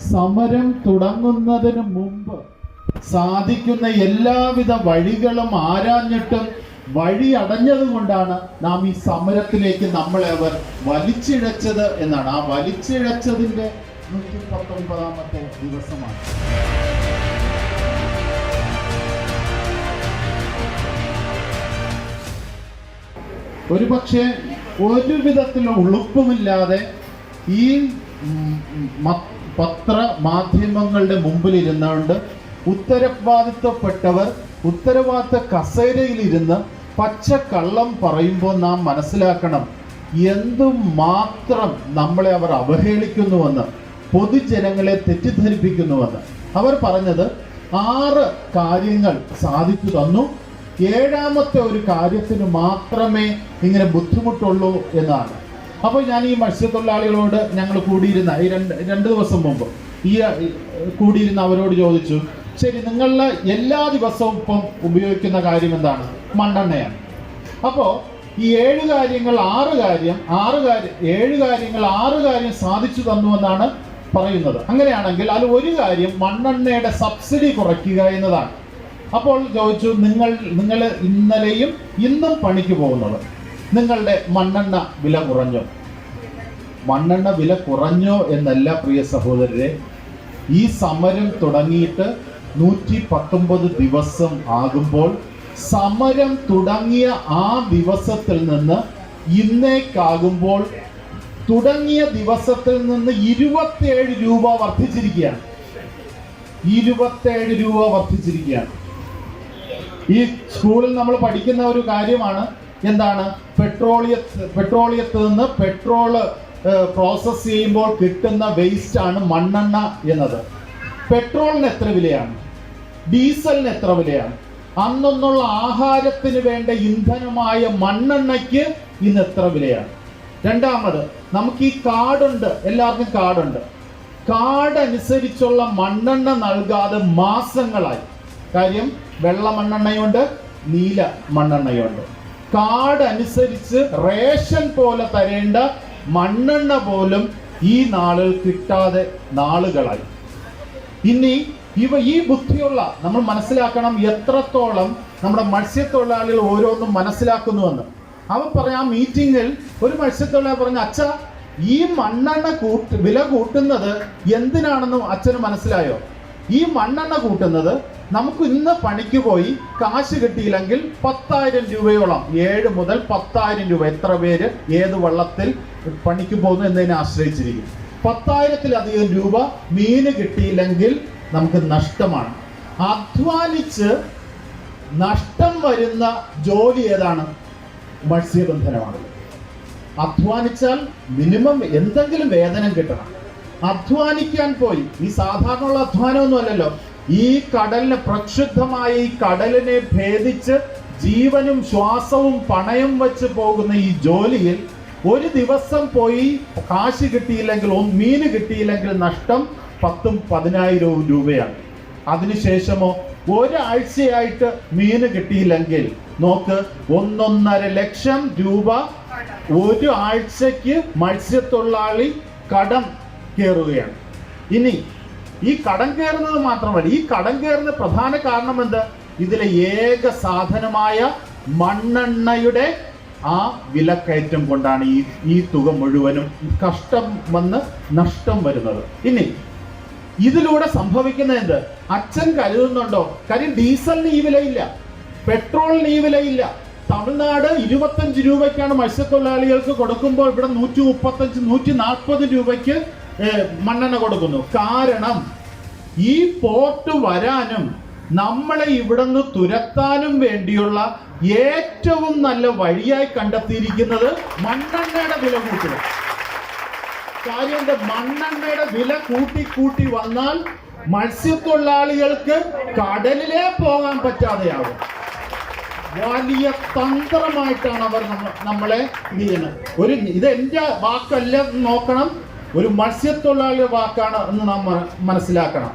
സമരം തുടങ്ങുന്നതിന് മുമ്പ് സാധിക്കുന്ന എല്ലാവിധ വഴികളും ആരാഞ്ഞിട്ടും വഴി അടഞ്ഞത് കൊണ്ടാണ് നാം ഈ സമരത്തിലേക്ക് നമ്മളെ അവർ വലിച്ചിഴച്ചത് എന്നാണ്. ആ വലിച്ചിഴച്ചതിൻ്റെ 119ാമത്തെ ദിവസമാണ്. ഒരുപക്ഷെ ഒരു വിധത്തിലുള്ള ഉളുപ്പുമില്ലാതെ ഈ പത്രമാധ്യമങ്ങളുടെ മുമ്പിൽ ഇരുന്നുകൊണ്ട് ഉത്തരവാദിത്തപ്പെട്ടവർ ഉത്തരവാദിത്ത കസേരയിലിരുന്ന് പച്ചക്കള്ളം പറയുമ്പോൾ നാം മനസ്സിലാക്കണം എന്തുമാത്രം നമ്മളെ അവർ അവഹേളിക്കുന്നുവെന്ന്, പൊതുജനങ്ങളെ തെറ്റിദ്ധരിപ്പിക്കുന്നുവെന്ന്. അവർ പറഞ്ഞത് 6 കാര്യങ്ങൾ സാധിച്ചു തന്നു, 7ാമത്തെ ഒരു കാര്യത്തിന് മാത്രമേ ഇങ്ങനെ ബുദ്ധിമുട്ടുള്ളൂ എന്നാണ്. അപ്പോൾ ഞാൻ ഈ മത്സ്യത്തൊഴിലാളികളോട് ഞങ്ങൾ കൂടിയിരുന്ന ഈ രണ്ട് ദിവസം മുമ്പ് കൂടിയിരുന്ന അവരോട് ചോദിച്ചു, ശരി, നിങ്ങളുടെ എല്ലാ ദിവസവും ഇപ്പം ഉപയോഗിക്കുന്ന കാര്യം എന്താണ്? മണ്ണെണ്ണയാണ്. അപ്പോൾ ഈ 7 കാര്യങ്ങൾ 6 കാര്യം സാധിച്ചു തന്നു എന്നാണ് പറയുന്നത്. അങ്ങനെയാണെങ്കിൽ അതിൽ ഒരു കാര്യം മണ്ണെണ്ണയുടെ സബ്സിഡി കുറയ്ക്കുക എന്നതാണ്. അപ്പോൾ ചോദിച്ചു, നിങ്ങൾ ഇന്നലെയും ഇന്നും പണിക്ക് പോകുന്നത്, നിങ്ങളുടെ മണ്ണെണ്ണ വില കുറഞ്ഞോ? മണ്ണെണ്ണ വില കുറഞ്ഞോ എന്നല്ല പ്രിയ സഹോദരരെ, ഈ സമരം തുടങ്ങിയിട്ട് 119 ദിവസം ആകുമ്പോൾ സമരം തുടങ്ങിയ ആ ദിവസത്തിൽ നിന്ന് ഇന്നേക്കാകുമ്പോൾ തുടങ്ങിയ ദിവസത്തിൽ നിന്ന് 27 രൂപ വർദ്ധിച്ചിരിക്കുകയാണ്. 27 രൂപ വർദ്ധിച്ചിരിക്കുകയാണ്. ഈ സ്കൂളിൽ നമ്മൾ പഠിക്കുന്ന ഒരു കാര്യമാണ്, എന്താണ്? പെട്രോളിയത്തിൽ നിന്ന് പെട്രോള് പ്രോസസ് ചെയ്യുമ്പോൾ കിട്ടുന്ന വേസ്റ്റ് ആണ് മണ്ണെണ്ണ എന്നത്. പെട്രോളിന് എത്ര വിലയാണ്? ഡീസലിന് എത്ര വിലയാണ്? അന്നൊന്നുള്ള ആഹാരത്തിന് വേണ്ട ഇന്ധനമായ മണ്ണെണ്ണയ്ക്ക് ഇന്ന് എത്ര വിലയാണ്? രണ്ടാമത്, നമുക്ക് ഈ കാർഡുണ്ട്, എല്ലാവർക്കും കാർഡുണ്ട്. കാർഡ് അനുസരിച്ചുള്ള മണ്ണെണ്ണ നൽകാതെ മാസങ്ങളായി. കാര്യം വെള്ള മണ്ണെണ്ണയുണ്ട്, നീല മണ്ണെണ്ണയുണ്ട്. കാർഡ് അനുസരിച്ച് റേഷൻ പോലെ തരേണ്ട മണ്ണെണ്ണ പോലും ഈ നാളിൽ കിട്ടാതെ നാളുകളായി. ഇനി ഈ ബുദ്ധിയുള്ള നമ്മൾ മനസ്സിലാക്കണം എത്രത്തോളം നമ്മുടെ മത്സ്യത്തൊഴിലാളികൾ ഓരോന്നും മനസ്സിലാക്കുന്നുവെന്ന്. അവൻ പറയാം, മീറ്റിങ്ങിൽ ഒരു മത്സ്യത്തൊഴിലാളി പറഞ്ഞു, അച്ഛ, ഈ മണ്ണെണ്ണ വില കൂട്ടുന്നത് എന്തിനാണെന്ന് അച്ഛന് മനസ്സിലായോ? ഈ മണ്ണെണ്ണ കൂട്ടുന്നത് നമുക്ക് ഇന്ന് പണിക്ക് പോയി കാശ് കിട്ടിയില്ലെങ്കിൽ 10,000 രൂപയോളം, 7 മുതൽ 10,000 രൂപ, എത്ര പേര് ഏത് വള്ളത്തിൽ പണിക്ക് പോകുന്നു എന്നതിനെ ആശ്രയിച്ചിരിക്കും. 10,000-ലധികം രൂപ മീന് കിട്ടിയില്ലെങ്കിൽ നമുക്ക് നഷ്ടമാണ്. അധ്വാനിച്ച് നഷ്ടം വരുന്ന ജോലി ഏതാണ്? മത്സ്യബന്ധനമാണ്. അധ്വാനിച്ചാൽ മിനിമം എന്തെങ്കിലും വേതനം കിട്ടണം. അധ്വാനിക്കാൻ പോയി, ഈ സാധാരണയുള്ള അധ്വാനമൊന്നും അല്ലല്ലോ, ഈ കടലിനെ, പ്രക്ഷുബ്ധമായ ഈ കടലിനെ ഭേദിച്ച് ജീവനും ശ്വാസവും പണയം വെച്ച് പോകുന്ന ഈ ജോലിയിൽ ഒരു ദിവസം പോയി കാശ് കിട്ടിയില്ലെങ്കിൽ, മീന് കിട്ടിയില്ലെങ്കിൽ നഷ്ടം 10,000-10,000 രൂപയാണ്. അതിനുശേഷമോ ഒരാഴ്ചയായിട്ട് മീന് കിട്ടിയില്ലെങ്കിൽ നോക്ക്, 1.5 ലക്ഷം രൂപ ഒരു ആഴ്ചക്ക് മത്സ്യത്തൊഴിലാളി കടം കയറുകയാണ്. ഇനി ഈ കടം കയറുന്നത് മാത്രമല്ല, ഈ കടം കയറുന്ന പ്രധാന കാരണം എന്ത്? ഇതിലെ ഏക സാധനമായ മണ്ണെണ്ണയുടെ ആ വിലക്കയറ്റം കൊണ്ടാണ് ഈ തുക മുഴുവനും നഷ്ടം വരുന്നത്. ഇനി ഇതിലൂടെ സംഭവിക്കുന്ന എന്ത്? അച്ഛൻ കരുതുന്നുണ്ടോ? കാര്യം ഡീസലിന് ഈ വിലയില്ല, പെട്രോളിന് ഈ വിലയില്ല. തമിഴ്നാട് 25 രൂപയ്ക്കാണ് മത്സ്യത്തൊഴിലാളികൾക്ക് കൊടുക്കുമ്പോൾ ഇവിടെ 135-140 രൂപയ്ക്ക് മണ്ണെണ്ണ കൊടുക്കുന്നു. കാരണം ഈ പോർട്ട് വരാനും നമ്മളെ ഇവിടുന്ന് തുരത്താനും വേണ്ടിയുള്ള ഏറ്റവും നല്ല വഴിയായി കണ്ടെത്തിയിരിക്കുന്നത് മണ്ണെണ്ണയുടെ വില കൂട്ടുക. കാര്യം മണ്ണെണ്ണയുടെ വില കൂട്ടി വന്നാൽ മത്സ്യത്തൊഴിലാളികൾക്ക് കടലിലേ പോകാൻ പറ്റാതെയാകും. വലിയ തന്ത്രമായിട്ടാണ് അവർ നമ്മളെ ചെയ്യുന്നത്. ഇത് എൻ്റെ വാക്കല്ല നോക്കണം, ഒരു മത്സ്യത്തൊഴിലാളിയുടെ വാക്കാണ് എന്ന് നാം മനസ്സിലാക്കണം.